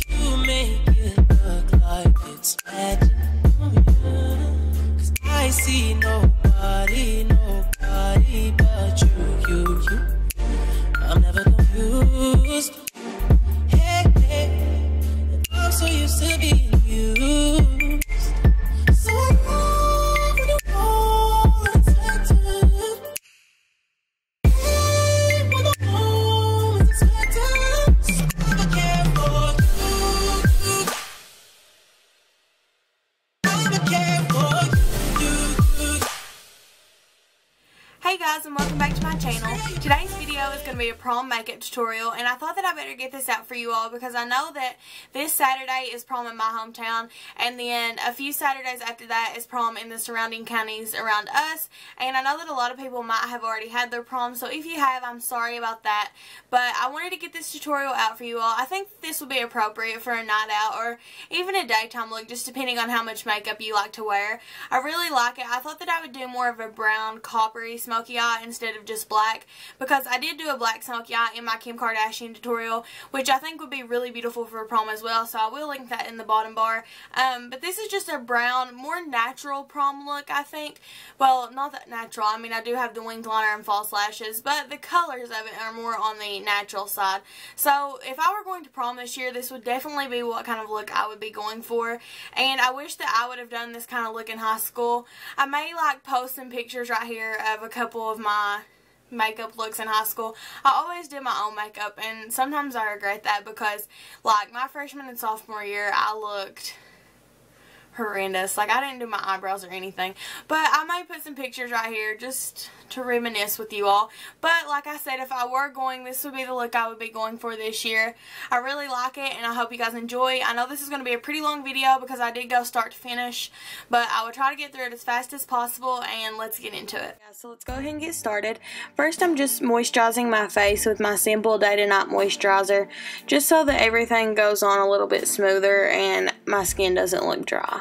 You make it look like it's magic, cause I see nobody but you. I'm never confused. Hey, and I'm so used to being used. So I love you all unexpected. When the moment's expected, so I care for you. I care for you. Hey guys, and welcome back to my channel. Today's video is going to be a prom makeup tutorial, and I thought that I better get this out for you all because I know that this Saturday is prom in my hometown, and then a few Saturdays after that is prom in the surrounding counties around us, and I know that a lot of people might have already had their prom, so if you have, I'm sorry about that, but I wanted to get this tutorial out for you all. I think this would be appropriate for a night out or even a daytime look, just depending on how much makeup you like to wear. I really like it. I thought that I would do more of a brown, coppery, smoky eye instead of just black, because I did do a black smoky eye in my Kim Kardashian tutorial, which I think would be really beautiful for prom as well, so I will link that in the bottom bar. But this is just a brown, more natural prom look, I think. Well, not that natural. I mean, I do have the winged liner and false lashes, but the colors of it are more on the natural side. So if I were going to prom this year, this would definitely be what kind of look I would be going for, and I wish that I would have done this kind of look in high school. I may like post some pictures right here of a couple of my makeup looks in high school. I always did my own makeup, and sometimes I regret that because like my freshman and sophomore year I looked horrendous. Like, I didn't do my eyebrows or anything, but I might put some pictures right here just to reminisce with you all. But like I said, if I were going, this would be the look I would be going for this year. I really like it, and I hope you guys enjoy. I know this is going to be a pretty long video because I did go start to finish, but I will try to get through it as fast as possible, and let's get into it. Yeah, so let's go ahead and get started. First, I'm just moisturizing my face with my Simple Day to Night moisturizer, just so that everything goes on a little bit smoother and my skin doesn't look dry.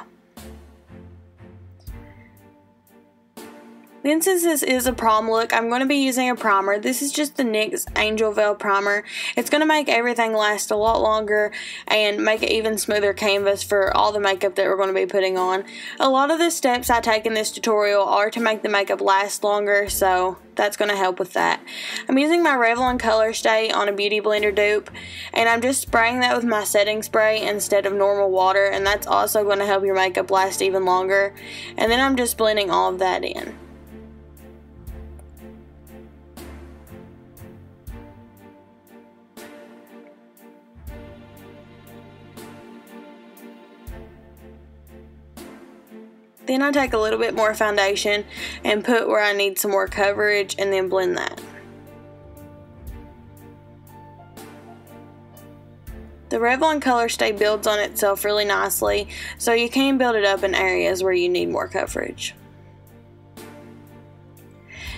Then, since this is a prom look, I'm going to be using a primer. This is just the NYX Angel Veil Primer. It's going to make everything last a lot longer and make an even smoother canvas for all the makeup that we're going to be putting on. A lot of the steps I take in this tutorial are to make the makeup last longer, so that's going to help with that. I'm using my Revlon Color Stay on a Beauty Blender dupe, and I'm just spraying that with my setting spray instead of normal water, and that's also going to help your makeup last even longer. And then I'm just blending all of that in. Then I take a little bit more foundation and put where I need some more coverage, and then blend that. The Revlon Color Stay builds on itself really nicely, so you can build it up in areas where you need more coverage.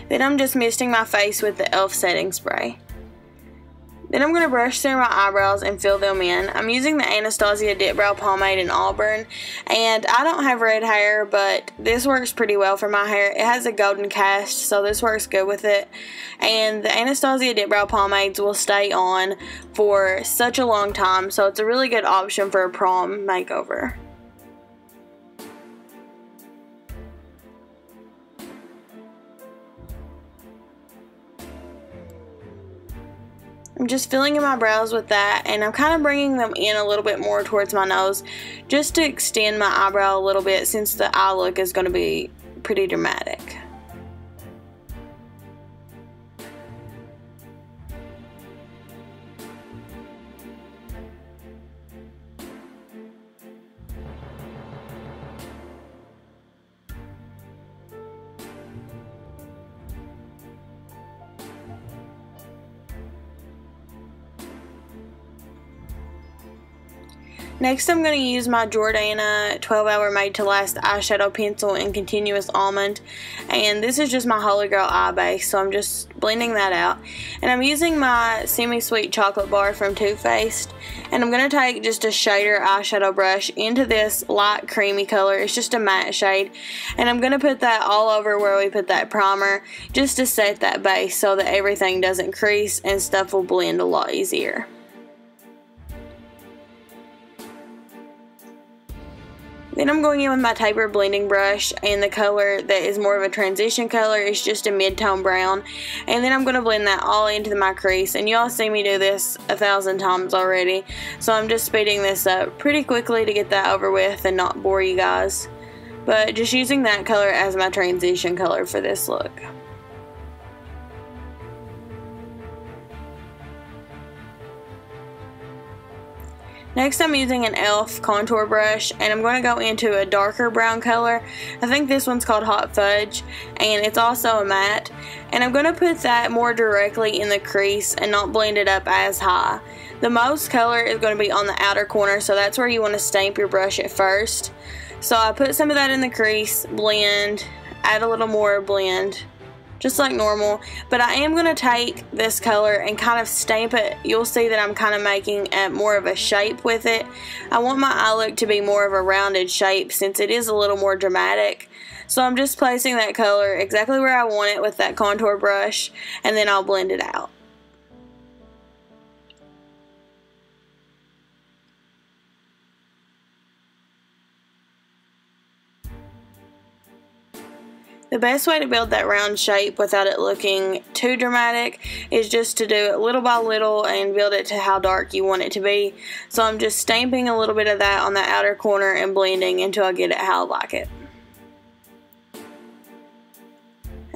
Then I'm just misting my face with the e.l.f. setting spray. Then I'm going to brush through my eyebrows and fill them in. I'm using the Anastasia Dip Brow Pomade in Auburn, and I don't have red hair, but this works pretty well for my hair. It has a golden cast, so this works good with it. And the Anastasia Dip Brow Pomades will stay on for such a long time, so it's a really good option for a prom makeover. I'm just filling in my brows with that, and I'm kind of bringing them in a little bit more towards my nose just to extend my eyebrow a little bit, since the eye look is going to be pretty dramatic. Next, I'm going to use my Jordana 12 Hour Made to Last eyeshadow pencil in Continuous Almond, and this is just my Holy Grail eye base, so I'm just blending that out. And I'm using my Semi-Sweet Chocolate Bar from Too Faced, and I'm going to take just a shader eyeshadow brush into this light creamy color. It's just a matte shade, and I'm going to put that all over where we put that primer just to set that base so that everything doesn't crease and stuff will blend a lot easier. Then I'm going in with my taper blending brush, and the color that is more of a transition color is just a mid-tone brown. And then I'm going to blend that all into my crease, and y'all see me do this 1,000 times already. So I'm just speeding this up pretty quickly to get that over with and not bore you guys. But just using that color as my transition color for this look. Next, I'm using an e.l.f. contour brush, and I'm going to go into a darker brown color. I think this one's called Hot Fudge, and it's also a matte. And I'm going to put that more directly in the crease and not blend it up as high. The most color is going to be on the outer corner, so that's where you want to stamp your brush at first. So I put some of that in the crease, blend, add a little more blend, just like normal. But I am going to take this color and kind of stamp it. You'll see that I'm kind of making more of a shape with it. I want my eye look to be more of a rounded shape since it is a little more dramatic. So I'm just placing that color exactly where I want it with that contour brush, and then I'll blend it out. The best way to build that round shape without it looking too dramatic is just to do it little by little and build it to how dark you want it to be. So I'm just stamping a little bit of that on the outer corner and blending until I get it how I like it.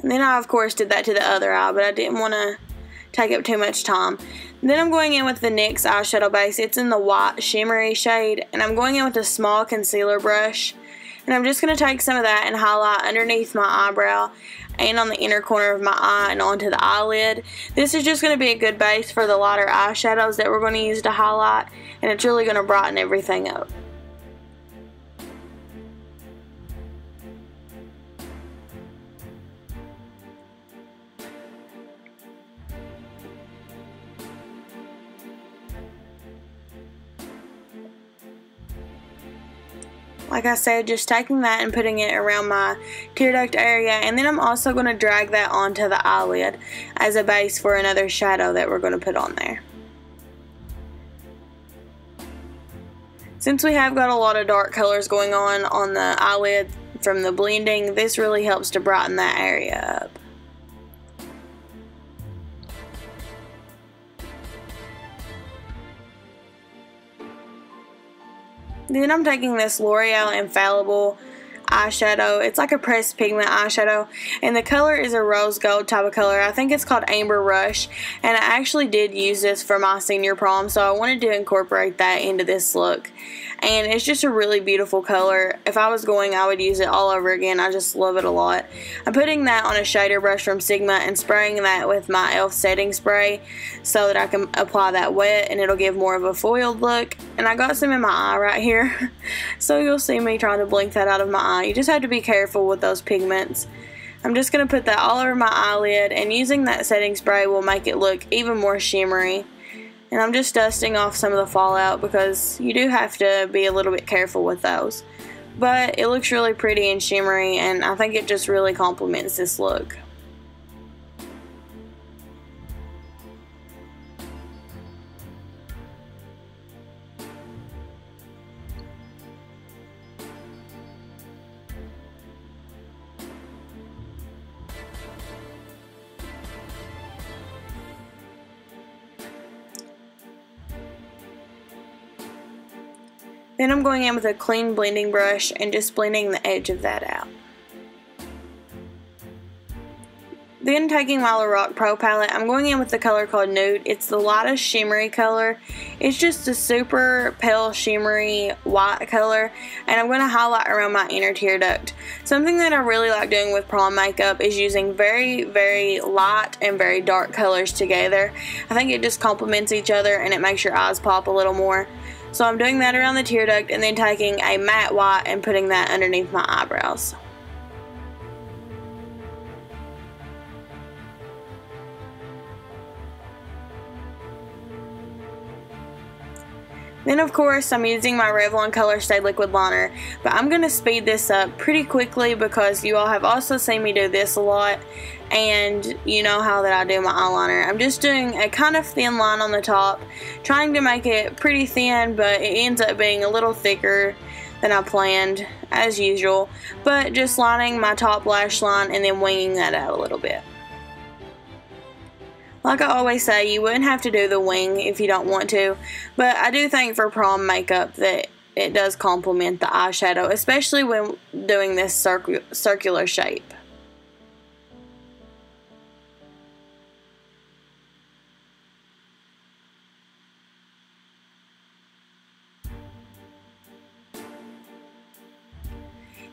And then I of course did that to the other eye, but I didn't want to take up too much time. And then I'm going in with the NYX eyeshadow base. It's in the white shimmery shade, and I'm going in with a small concealer brush. And I'm just going to take some of that and highlight underneath my eyebrow and on the inner corner of my eye and onto the eyelid. This is just going to be a good base for the lighter eyeshadows that we're going to use to highlight, and it's really going to brighten everything up. Like I said, just taking that and putting it around my tear duct area, and then I'm also going to drag that onto the eyelid as a base for another shadow that we're going to put on there. Since we have got a lot of dark colors going on the eyelid from the blending, this really helps to brighten that area up. Then I'm taking this L'Oreal Infallible eyeshadow. It's like a pressed pigment eyeshadow, and the color is a rose gold type of color. I think it's called Amber Rush, and I actually did use this for my senior prom, so I wanted to incorporate that into this look. And it's just a really beautiful color. If I was going, I would use it all over again. I just love it a lot. I'm putting that on a shader brush from Sigma and spraying that with my e.l.f. setting spray so that I can apply that wet and it'll give more of a foiled look. And I got some in my eye right here, so you'll see me trying to blink that out of my eye. You just have to be careful with those pigments. I'm just going to put that all over my eyelid, and using that setting spray will make it look even more shimmery. And I'm just dusting off some of the fallout because you do have to be a little bit careful with those. But it looks really pretty and shimmery, and I think it just really complements this look. Then I'm going in with a clean blending brush and just blending the edge of that out. Then taking my Lorac Pro palette, I'm going in with the color called Nude. It's the lightest shimmery color. It's just a super pale shimmery white color, and I'm going to highlight around my inner tear duct. Something that I really like doing with prom makeup is using very, very light and very dark colors together. I think it just complements each other and it makes your eyes pop a little more. So I'm doing that around the tear duct and then taking a matte white and putting that underneath my eyebrows. Then of course I'm using my Revlon Color Stay Liquid Liner, but I'm going to speed this up pretty quickly because you all have also seen me do this a lot, and you know how that I do my eyeliner. I'm just doing a kind of thin line on the top, trying to make it pretty thin, but it ends up being a little thicker than I planned as usual, but just lining my top lash line and then winging that out a little bit. Like I always say, you wouldn't have to do the wing if you don't want to, but I do think for prom makeup that it does complement the eyeshadow, especially when doing this circular shape.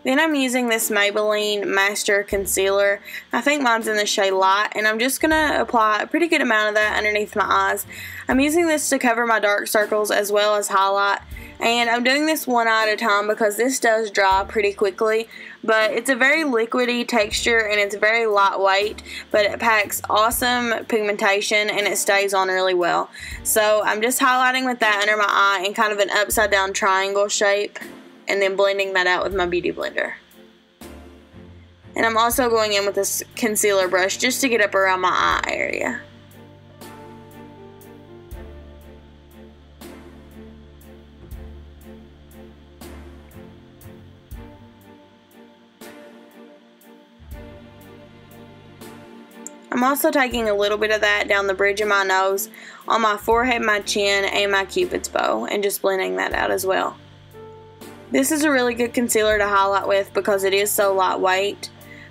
Then I'm using this Maybelline Master Concealer. I think mine's in the shade Light, and I'm just going to apply a pretty good amount of that underneath my eyes. I'm using this to cover my dark circles as well as highlight, and I'm doing this one eye at a time because this does dry pretty quickly, but it's a very liquidy texture and it's very lightweight, but it packs awesome pigmentation and it stays on really well. So I'm just highlighting with that under my eye in kind of an upside down triangle shape, and then blending that out with my beauty blender. And I'm also going in with this concealer brush just to get up around my eye area. I'm also taking a little bit of that down the bridge of my nose, on my forehead, my chin, and my cupid's bow, and just blending that out as well. This is a really good concealer to highlight with because it is so lightweight,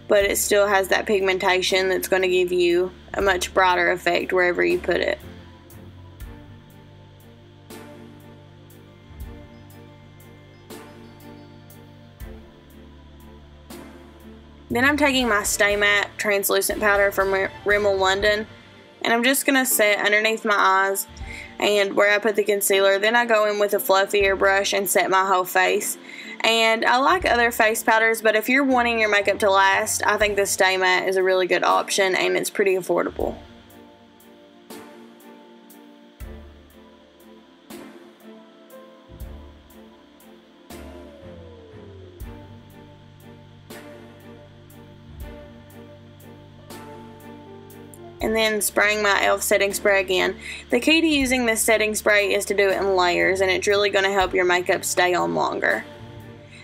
but it still has that pigmentation that's going to give you a much brighter effect wherever you put it. Then I'm taking my Stay Matte translucent powder from Rimmel London, and I'm just going to set underneath my eyes and where I put the concealer. Then I go in with a fluffier brush and set my whole face. And I like other face powders, but if you're wanting your makeup to last, I think the Stay Matte is a really good option and it's pretty affordable. And then spraying my e.l.f. setting spray again. The key to using this setting spray is to do it in layers, and it's really going to help your makeup stay on longer.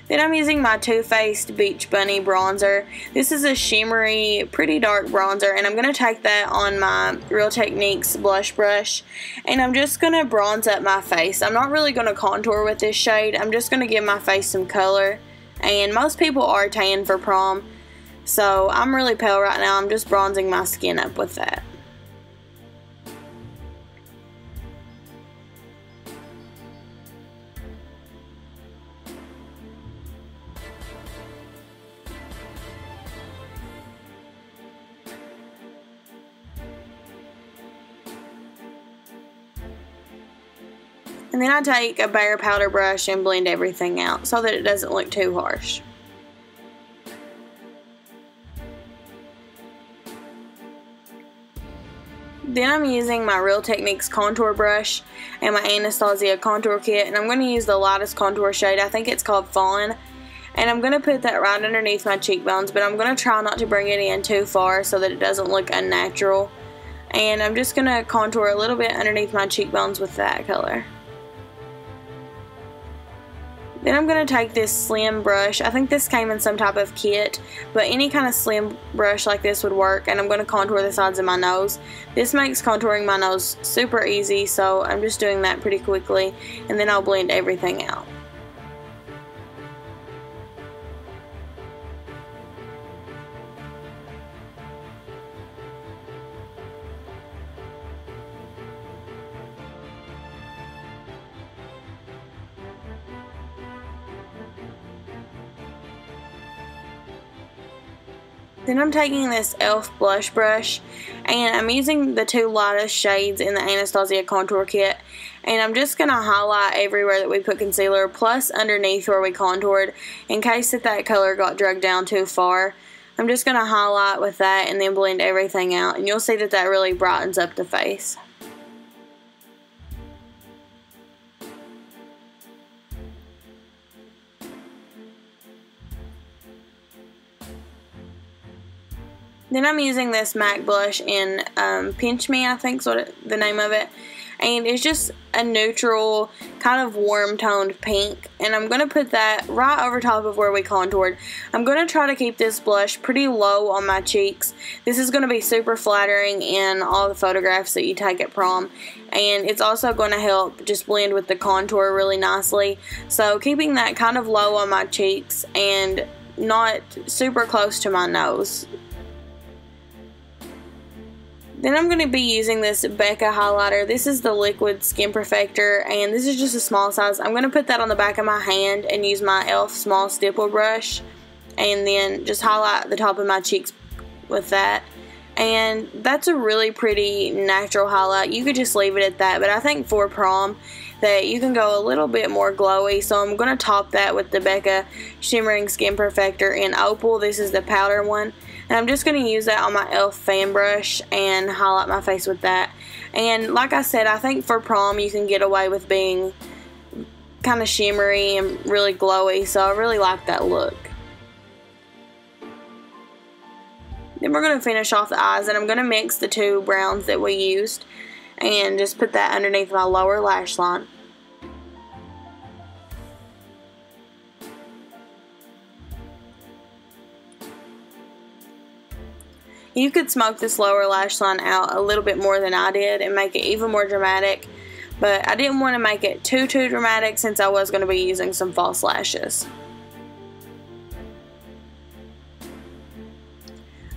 Then I'm using my Too Faced Beach Bunny bronzer. This is a shimmery, pretty dark bronzer, and I'm going to take that on my Real Techniques blush brush, and I'm just going to bronze up my face. I'm not really going to contour with this shade. I'm just going to give my face some color, and most people are tan for prom, so I'm really pale right now. I'm just bronzing my skin up with that. And then I take a bare powder brush and blend everything out so that it doesn't look too harsh. Then I'm using my Real Techniques contour brush and my Anastasia contour kit, and I'm going to use the lightest contour shade. I think it's called Fawn. And I'm going to put that right underneath my cheekbones, but I'm going to try not to bring it in too far so that it doesn't look unnatural. And I'm just going to contour a little bit underneath my cheekbones with that color. Then I'm going to take this slim brush. I think this came in some type of kit, but any kind of slim brush like this would work, and I'm going to contour the sides of my nose. This makes contouring my nose super easy, so I'm just doing that pretty quickly, and then I'll blend everything out. Then I'm taking this e.l.f. blush brush, and I'm using the two lightest shades in the Anastasia contour kit, And I'm just going to highlight everywhere that we put concealer, plus underneath where we contoured, in case that color got dragged down too far. I'm just going to highlight with that and then blend everything out. And you'll see that really brightens up the face. Then I'm using this MAC blush in Pinch Me, I think is the name of it. And it's just a neutral, kind of warm toned pink. And I'm going to put that right over top of where we contoured. I'm going to try to keep this blush pretty low on my cheeks. This is going to be super flattering in all the photographs that you take at prom. And it's also going to help just blend with the contour really nicely. So keeping that kind of low on my cheeks and not super close to my nose. Then I'm going to be using this Becca highlighter. This is the liquid skin perfector, and this is just a small size. I'm going to put that on the back of my hand and use my e.l.f. small stipple brush, and then just highlight the top of my cheeks with that. And that's a really pretty natural highlight. You could just leave it at that, but I think for prom that you can go a little bit more glowy, so I'm going to top that with the Becca Shimmering Skin Perfector in Opal. This is the powder one. And I'm just going to use that on my e.l.f. fan brush and highlight my face with that. And like I said, I think for prom you can get away with being kind of shimmery and really glowy. So I really like that look. Then we're going to finish off the eyes. And I'm going to mix the two browns that we used. And just put that underneath my lower lash line. You could smoke this lower lash line out a little bit more than I did and make it even more dramatic, but I didn't want to make it too dramatic since I was going to be using some false lashes.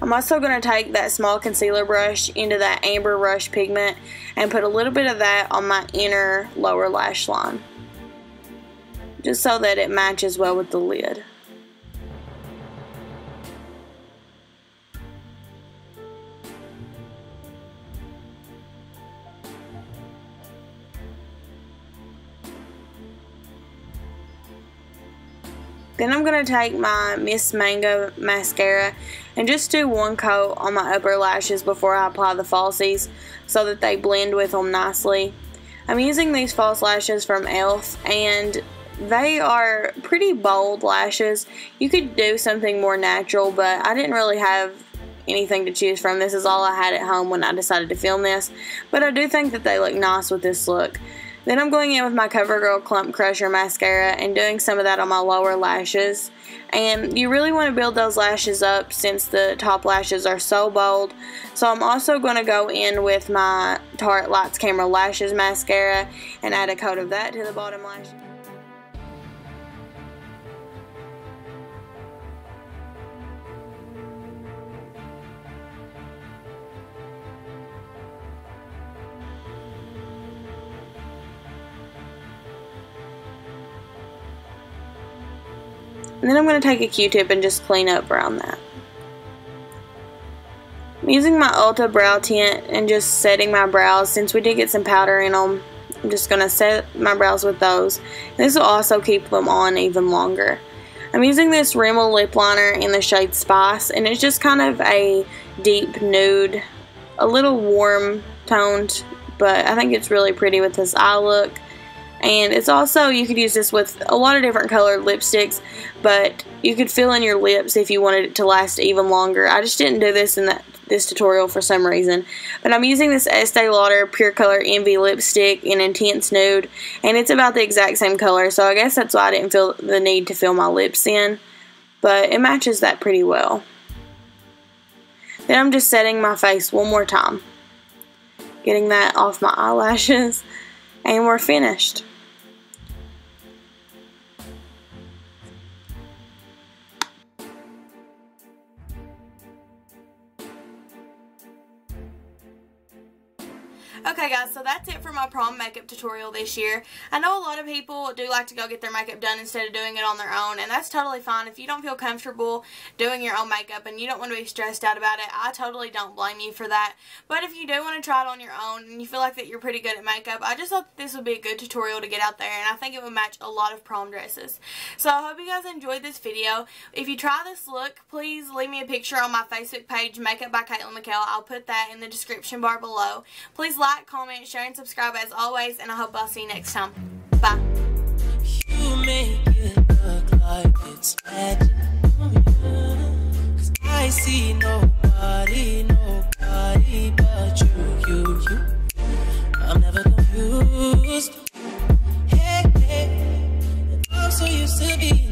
I'm also going to take that small concealer brush into that Amber Rush pigment and put a little bit of that on my inner lower lash line, just so that it matches well with the lid. Then I'm going to take my Miss Mango mascara and just do one coat on my upper lashes before I apply the falsies so that they blend with them nicely. I'm using these false lashes from e.l.f. and they are pretty bold lashes. You could do something more natural, but I didn't really have anything to choose from. This is all I had at home when I decided to film this, but I do think that they look nice with this look. Then I'm going in with my CoverGirl Clump Crusher mascara and doing some of that on my lower lashes. And you really want to build those lashes up since the top lashes are so bold. So I'm also going to go in with my Tarte Lights Camera Lashes mascara and add a coat of that to the bottom lash. And then I'm going to take a Q-tip and just clean up around that. I'm using my Ulta brow tint and just setting my brows. Since we did get some powder in them, I'm just going to set my brows with those. And this will also keep them on even longer. I'm using this Rimmel lip liner in the shade Spice, and it's just kind of a deep nude, a little warm toned, but I think it's really pretty with this eye look. And it's also, you could use this with a lot of different colored lipsticks, but you could fill in your lips if you wanted it to last even longer. I just didn't do this in this tutorial for some reason. But I'm using this Estee Lauder Pure Color Envy lipstick in Intense Nude, and it's about the exact same color, so I guess that's why I didn't feel the need to fill my lips in. But it matches that pretty well. Then I'm just setting my face one more time, getting that off my eyelashes, and we're finished. Okay guys, so that's it for my prom makeup tutorial this year. I know a lot of people do like to go get their makeup done instead of doing it on their own, and that's totally fine. If you don't feel comfortable doing your own makeup and you don't want to be stressed out about it, I totally don't blame you for that. But if you do want to try it on your own and you feel like that you're pretty good at makeup, I just thought that this would be a good tutorial to get out there, and I think it would match a lot of prom dresses. So I hope you guys enjoyed this video. If you try this look, please leave me a picture on my Facebook page, Makeup by Caitlin McHale. I'll put that in the description bar below. Please like, comment, share, and subscribe as always, and I hope I'll see you next time. Bye. You make it look like it's magic. 'Cause I see nobody but you. I'm never confused. Hey, I'm so used to being